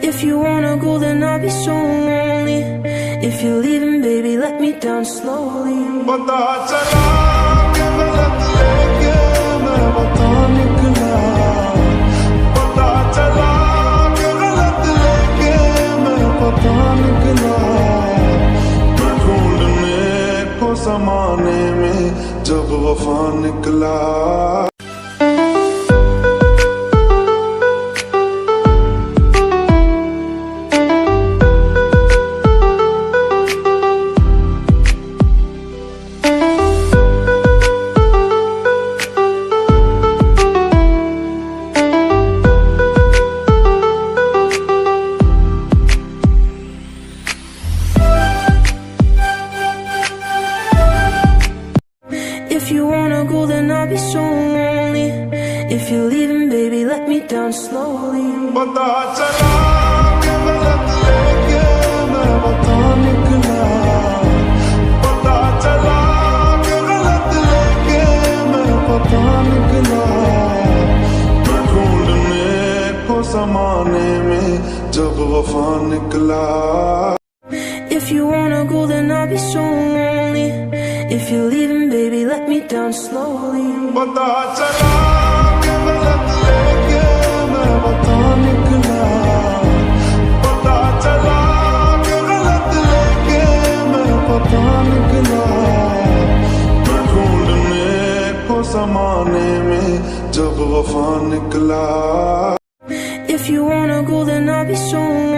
If you wanna go, then I'll be so lonely. If you're leaving, baby, let me down slowly. पता चला कि गलत लेके मैं बता निकला, पता चला कि गलत लेके मैं बता निकला। मैं ढूंढने को ज़माने में जब वफा निकला। If you wanna go, then I'll be so lonely. If you're leaving, baby, let me down slowly. पता चला कि गलत लेके मैं बता निकला, पता चला कि गलत लेके मैं बता निकला। मैं ढूंढने को ज़माने में जब वफा निकला। If you wanna go, then I'll be so lonely. If you're leaving, baby, let me down slowly. पता चला कि गलत लेके मैं बता निकला, पता चला कि गलत लेके मैं बता निकला। मैं ढूंढने को ज़माने में जब वफा निकला। If you wanna go, then I'll be so lonely.